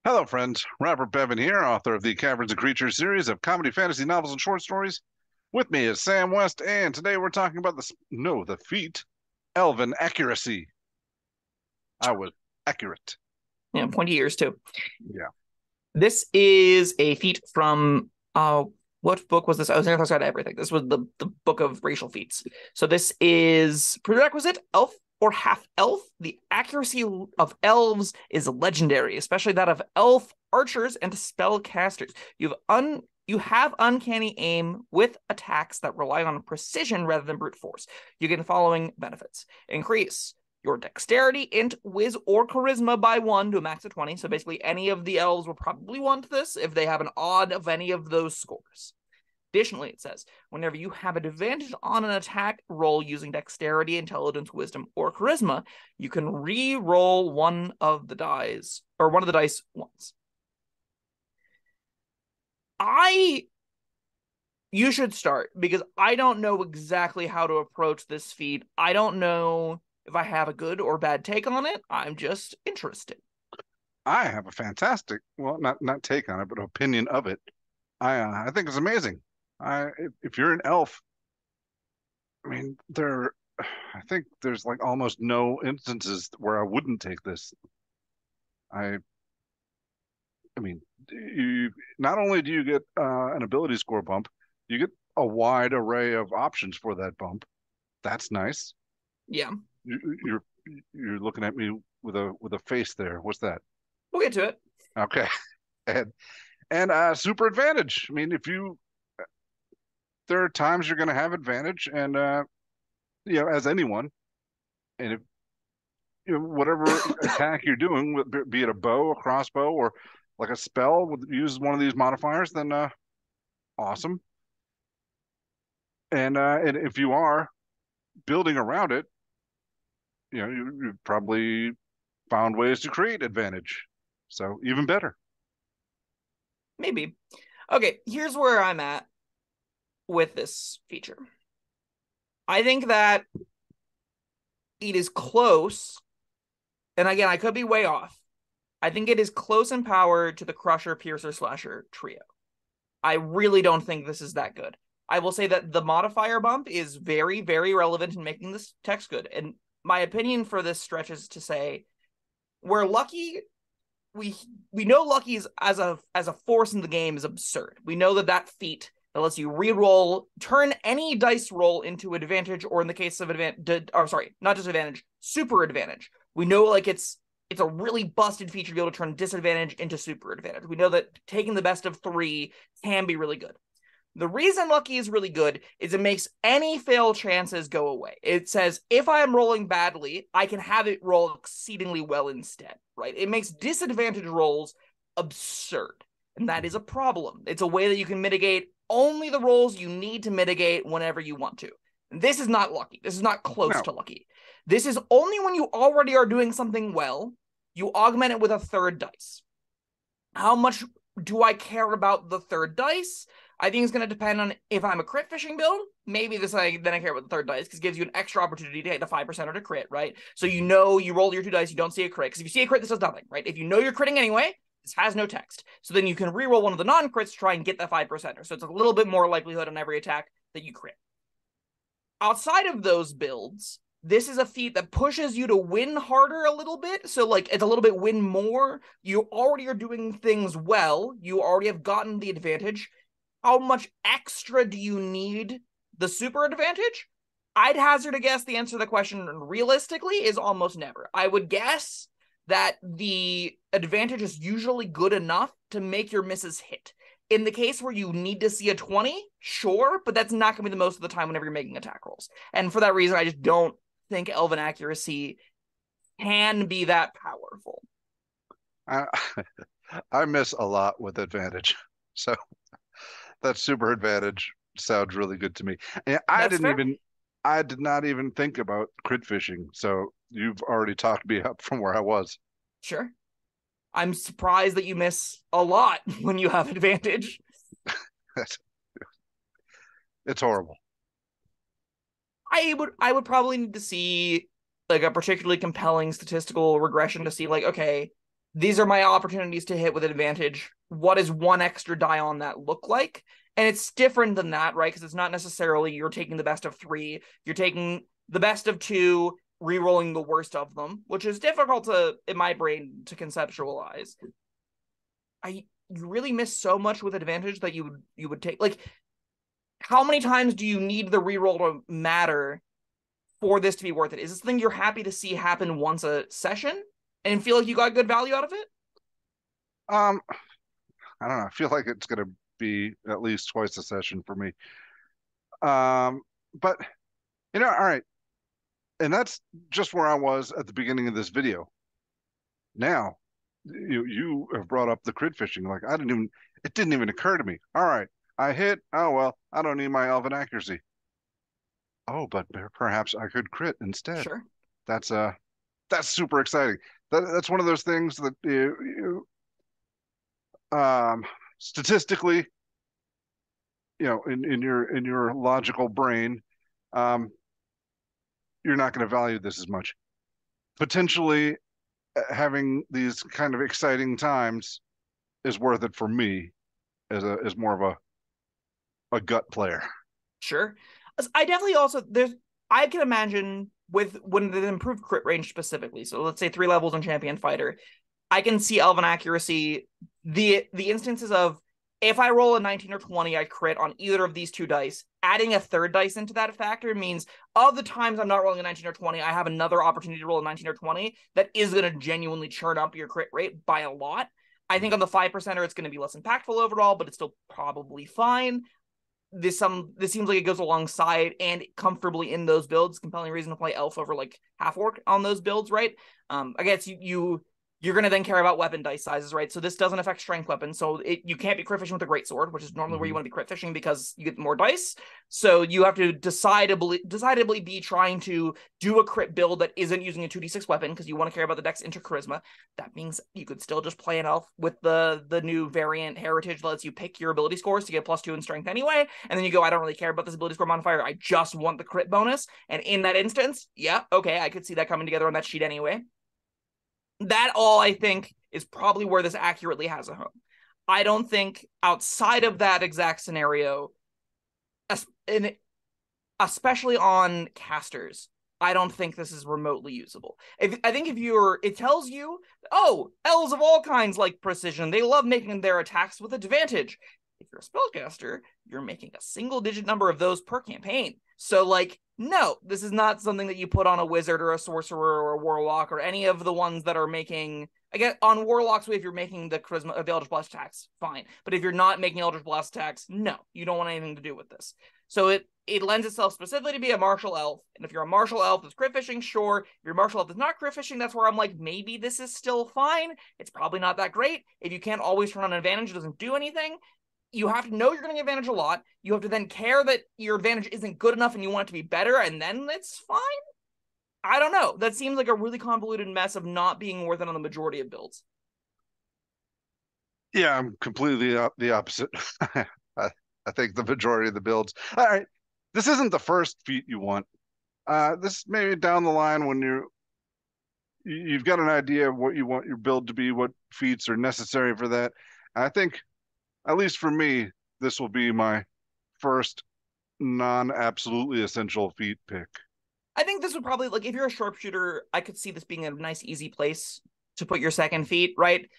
Hello, friends. Robert Bevan here, author of the Caverns Creatures series of comedy, fantasy novels, and short stories. With me is Sam West, and today we're talking about the feat, Elven Accuracy. I was accurate. Yeah, pointy ears too. Yeah. This is a feat from what book was this? I was never talking about everything. This was the book of racial feats. So this is prerequisite elf or half elf. The accuracy of elves is legendary, especially that of elf archers and spellcasters. You have uncanny aim with attacks that rely on precision rather than brute force. You get the following benefits: increase your dexterity, int, whiz, or charisma by 1 to a max of 20. So basically, any of the elves will probably want this if they have an odd of any of those scores. Additionally, it says, whenever you have advantage on an attack roll using dexterity, intelligence, wisdom, or charisma, you can re-roll one of the dice once. You should start, because I don't know exactly how to approach this feat. I don't know if I have a good or bad take on it. I'm just interested. I have a fantastic, well, not take on it, but opinion of it. I think it's amazing. If you're an elf, I mean, I think there's like almost no instances where I wouldn't take this. I, I mean, you not only do you get an ability score bump, you get a wide array of options for that bump. That's nice. Yeah, You're you're looking at me with a face there. What's that? we'll get to it. Okay. And super advantage. I mean, if you there are times you're going to have advantage, and as anyone, and if whatever attack you're doing, be it a bow, a crossbow, or like a spell, use one of these modifiers, then awesome. And if you are building around it, you've probably found ways to create advantage. So even better. Maybe. Okay, here's where I'm at with this feature. I think that it is close, and again, I could be way off. I think it is close in power to the Crusher, Piercer, Slasher trio. I really don't think this is that good. I will say that the modifier bump is very, very relevant in making this text good. And my opinion for this stretches to say, we're lucky. We know lucky is as a force in the game is absurd. We know that feat that lets you re-roll, turn any dice roll into advantage, or in the case of not just advantage, super advantage. We know like it's a really busted feature to be able to turn disadvantage into super advantage. We know that taking the best of 3 can be really good. The reason lucky is really good is it makes any fail chances go away. It says, if I am rolling badly, I can have it roll exceedingly well instead, right? It makes disadvantage rolls absurd, and that is a problem. It's a way that you can mitigate only the rolls you need to mitigate whenever you want to. This is not lucky. This is not close No, to lucky. This is only when you already are doing something well, you augment it with a third dice. How much do I care about the third dice? I think it's going to depend on if I'm a crit fishing build. Maybe then I care about the third dice, because it gives you an extra opportunity to hit the 5% or to crit, right? So you roll your 2 dice, you don't see a crit. Because if you see a crit, this does nothing, right? If you know you're critting anyway, this has no text. So then you can reroll one of the non-crits to try and get that 5%er. So it's a little bit more likelihood on every attack that you crit. Outside of those builds, this is a feat that pushes you to win harder a little bit. So like it's a little bit win more. You already are doing things well. You already have gotten the advantage. How much extra do you need the super advantage? I'd hazard a guess the answer to the question realistically is almost never. I would guess that the advantage is usually good enough to make your misses hit. In the case where you need to see a 20, sure, but that's not going to be the most of the time whenever you're making attack rolls. And for that reason, I just don't think Elven Accuracy can be that powerful. I I miss a lot with advantage. So that super advantage sounds really good to me. And That's fair. I did not even think about crit fishing. So you've already talked me up from where I was. Sure. I'm surprised that you miss a lot when you have advantage. It's horrible. I would probably need to see like a particularly compelling statistical regression to see like, okay, these are my opportunities to hit with advantage. What does one extra die on that look like? And it's different than that, right? Because it's not necessarily you're taking the best of three. You're taking the best of two, re-rolling the worst of them, which is difficult to, in my brain, to conceptualize. You really miss so much with advantage that you would take. Like, how many times do you need the re-roll to matter for this to be worth it? Is this something you're happy to see happen once a session and feel like you got good value out of it? Um, I don't know. I feel like it's gonna be at least twice a session for me. But all right, and that's just where I was at the beginning of this video. Now, you have brought up the crit fishing. Like it didn't even occur to me. All right, I hit. Oh well, I don't need my Elven Accuracy. Oh, but perhaps I could crit instead. Sure. That's that's super exciting. That's one of those things that statistically, in your logical brain, um, you're not going to value this as much. Potentially, having these kind of exciting times is worth it for me as more of a gut player. Sure. I definitely also I can imagine with when the improved crit range specifically. So let's say 3 levels on champion fighter. I can see Elven Accuracy, the instances of if I roll a 19 or 20, I crit on either of these 2 dice. Adding a third dice into that factor means of the times I'm not rolling a 19 or 20, I have another opportunity to roll a 19 or 20 that is going to genuinely churn up your crit rate by a lot. I think on the 5%er, it's going to be less impactful overall, but it's still probably fine. This seems like it goes alongside and comfortably in those builds. Compelling reason to play elf over like half orc on those builds, right? I guess you're going to then care about weapon dice sizes, right? So this doesn't affect strength weapons. So you can't be crit fishing with a greatsword, which is normally where you want to be crit fishing because you get more dice. So you have to decidedly be trying to do a crit build that isn't using a 2d6 weapon because you want to care about the dex into charisma. That means you could still just play an elf with the new variant heritage that lets you pick your ability scores to get +2 in strength anyway. And then you go, I don't really care about this ability score modifier. I just want the crit bonus. And in that instance, yeah, okay, I could see that coming together on that sheet anyway. That all I think is probably where this accurately has a home. I don't think outside of that exact scenario, especially on casters, I don't think this is remotely usable. I think it tells you, oh, elves of all kinds like precision. They love making their attacks with advantage. If you're a spellcaster, you're making a single-digit number of those per campaign. So, like, no, this is not something that you put on a wizard or a sorcerer or a warlock or any of the ones that are making. Again, on warlocks, if you're making the charisma of the Eldritch Blast attacks, fine. But if you're not making Eldritch Blast attacks, no, you don't want anything to do with this. So it lends itself specifically to be a martial elf. And if you're a martial elf that's crit fishing, sure. If you're a martial elf that's not crit fishing, that's where I'm like, maybe this is still fine. It's probably not that great. If you can't always turn on an advantage, it doesn't do anything. You have to know you're going to get advantage a lot. You have to then care that your advantage isn't good enough and you want it to be better, and then it's fine. I don't know. That seems like a really convoluted mess of not being worth it on the majority of builds. Yeah, I'm completely the opposite. I think the majority of the builds. All right, this isn't the first feat you want. This maybe down the line when you've got an idea of what you want your build to be, what feats are necessary for that. I think, at least for me, this will be my first non-absolutely essential feat pick. I think this would probably, like, if you're a sharpshooter, I could see this being a nice, easy place to put your second feat, right?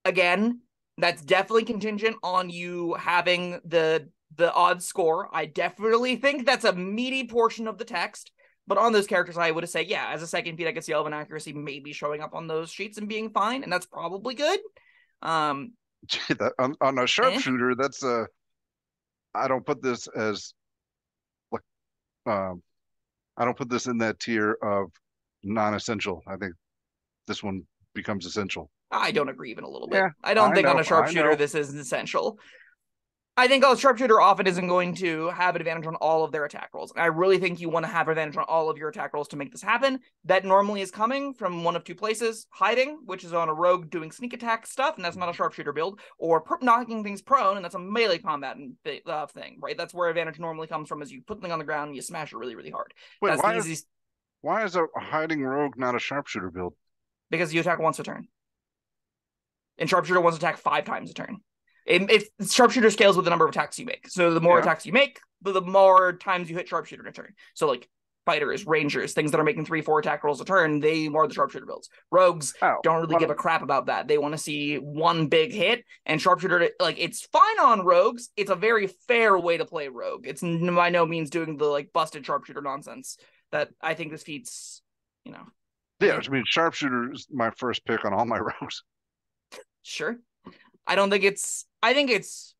Again, that's definitely contingent on you having the odd score. I definitely think that's a meaty portion of the text. But on those characters, I would say, yeah, as a second feat, I could see Elven Accuracy maybe showing up on those sheets and being fine, and that's probably good. On a sharpshooter, that's I don't put this as like I don't put this in that tier of non-essential. I think this one becomes essential. I don't agree even a little bit. Yeah, I don't think on a I sharpshooter know. this is essential. I think a sharpshooter often isn't going to have advantage on all of their attack rolls. I really think you want to have advantage on all of your attack rolls to make this happen. That normally is coming from one of two places: hiding, which is on a rogue doing sneak attack stuff, and that's not a sharpshooter build, or knocking things prone, and that's a melee combat thing, right? That's where advantage normally comes from, is you put something on the ground and you smash it really, really hard. Wait, That's the easiest. why is a hiding rogue not a sharpshooter build? Because you attack once a turn. and Sharpshooter wants to attack 5 times a turn. If Sharpshooter scales with the number of attacks you make. So the more attacks you make, the more times you hit Sharpshooter in a turn. So like fighters, rangers, things that are making 3-4 attack rolls a turn, they more the Sharpshooter builds. Rogues don't really give a crap about that. They want to see one big hit, and Sharpshooter, like, it's fine on rogues. It's a very fair way to play rogue. It's by no means doing the like busted Sharpshooter nonsense that I think this feats, you know. Yeah, which means Sharpshooter is my first pick on all my rogues. Sure. I think it's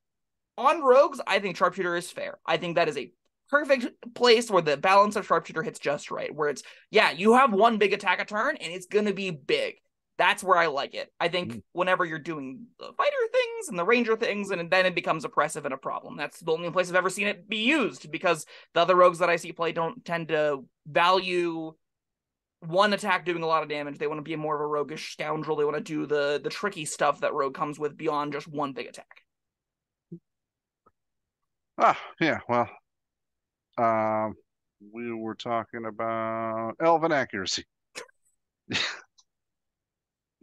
on rogues. I think Sharpshooter is fair. I think that is a perfect place where the balance of Sharpshooter hits just right, where it's, you have one big attack a turn and it's going to be big. That's where I like it. I think whenever you're doing the fighter things and the ranger things, and then it becomes oppressive and a problem. That's the only place I've ever seen it be used, because the other rogues that I see play don't tend to value one attack doing a lot of damage. They want to be more of a roguish scoundrel. They want to do the tricky stuff that rogue comes with beyond just one big attack. Yeah, well, we were talking about Elven Accuracy.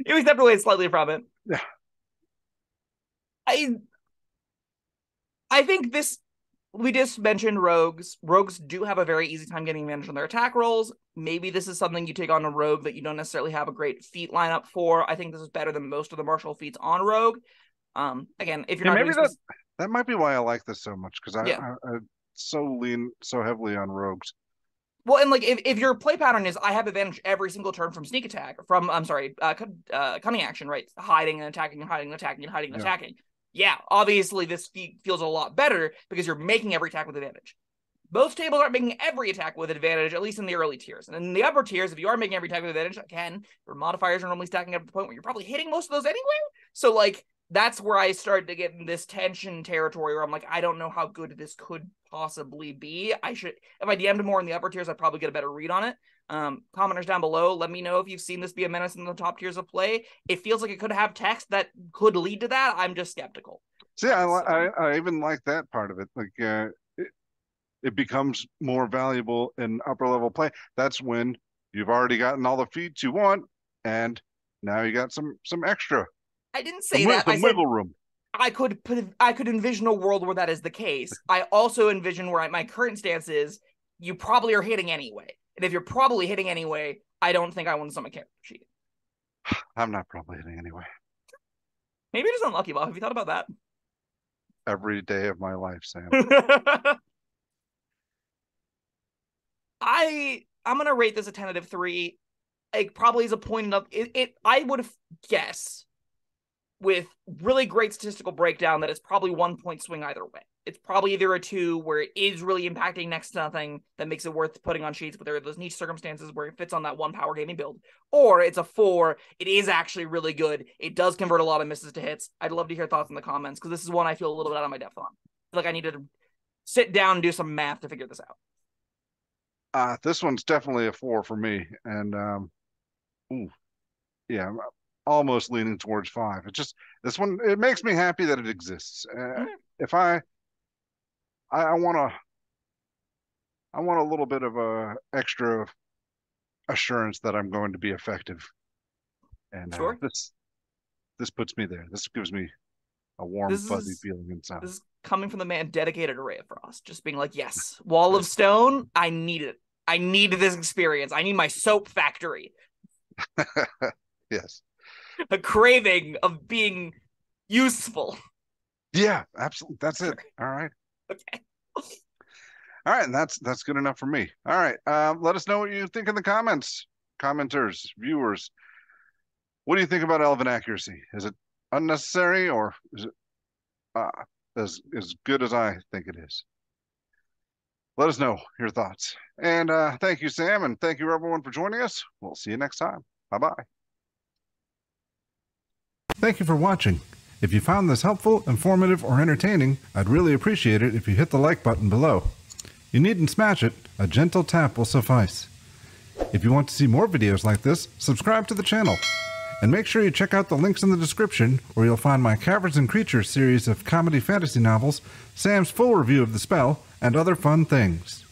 We stepped away slightly from it. Yeah. I think this, we just mentioned rogues. Rogues do have a very easy time getting advantage on their attack rolls. Maybe this is something you take on a rogue that you don't necessarily have a great feat lineup for. I think this is better than most of the martial feats on rogue. Again, if you're not maybe that might be why I like this so much, because I lean so heavily on rogues. Well, and like if your play pattern is I have advantage every single turn from sneak attack, from cunning action, right? Hiding and attacking and hiding and attacking and hiding and attacking. Yeah, obviously this feat feels a lot better because you're making every attack with advantage. Most tables aren't making every attack with advantage, at least in the early tiers. And in the upper tiers, if you are making every attack with advantage, again, your modifiers are normally stacking up to the point where you're probably hitting most of those anyway. So like, that's where I started to get in this tension territory where I'm like, I don't know how good this could possibly be. If I DM'd more in the upper tiers, I'd probably get a better read on it. Commenters down below, let me know if you've seen this be a menace in the top tiers of play. It feels like it could have text that could lead to that. I'm just skeptical. See, I even like that part of it. Like, it becomes more valuable in upper level play. That's when you've already gotten all the feats you want, and now you got some extra. I didn't say that. I said wiggle room. I could envision a world where that is the case. I also envision where my current stance is you probably are hitting anyway. And if you're probably hitting anyway, I don't think I want to summon character sheet. I'm not probably hitting anyway. Maybe you're just unlucky, Bob. Have you thought about that? Every day of my life, Sam. I'm gonna rate this a tentative 3. It probably is a point enough. I would guess with really great statistical breakdown that it's probably 1 point swing either way. It's probably either a 2 where it is really impacting next to nothing that makes it worth putting on sheets, but there are those niche circumstances where it fits on that 1 power gaming build, or it's a 4. It is actually really good. It does convert a lot of misses to hits. I'd love to hear thoughts in the comments, because this is one I feel a little bit out of my depth on. I feel like I need to sit down and do some math to figure this out. This one's definitely a 4 for me, and I'm almost leaning towards 5. It's just this one. It makes me happy that it exists. If I want a little bit of a extra assurance that I'm going to be effective, and sure. This puts me there. This gives me a warm, fuzzy feeling inside. This is coming from the man dedicated to Ray of Frost, just being like, yes, Wall of Stone, I need it. I need this experience. I need my soap factory. Yes. A craving of being useful. Yeah, absolutely. That's it. All right. Okay. All right, and that's good enough for me. All right. Let us know what you think in the comments. Commenters, viewers. What do you think about Elven Accuracy? Is it unnecessary, or is it as good as I think it is? Let us know your thoughts. And thank you, Sam, and thank you, everyone, for joining us. We'll see you next time. Bye-bye. Thank you for watching. If you found this helpful, informative, or entertaining, I'd really appreciate it if you hit the like button below. You needn't smash it. A gentle tap will suffice. If you want to see more videos like this, subscribe to the channel. And make sure you check out the links in the description, where you'll find my Caverns Creatures series of comedy fantasy novels, Sam's full review of the spell, and other fun things.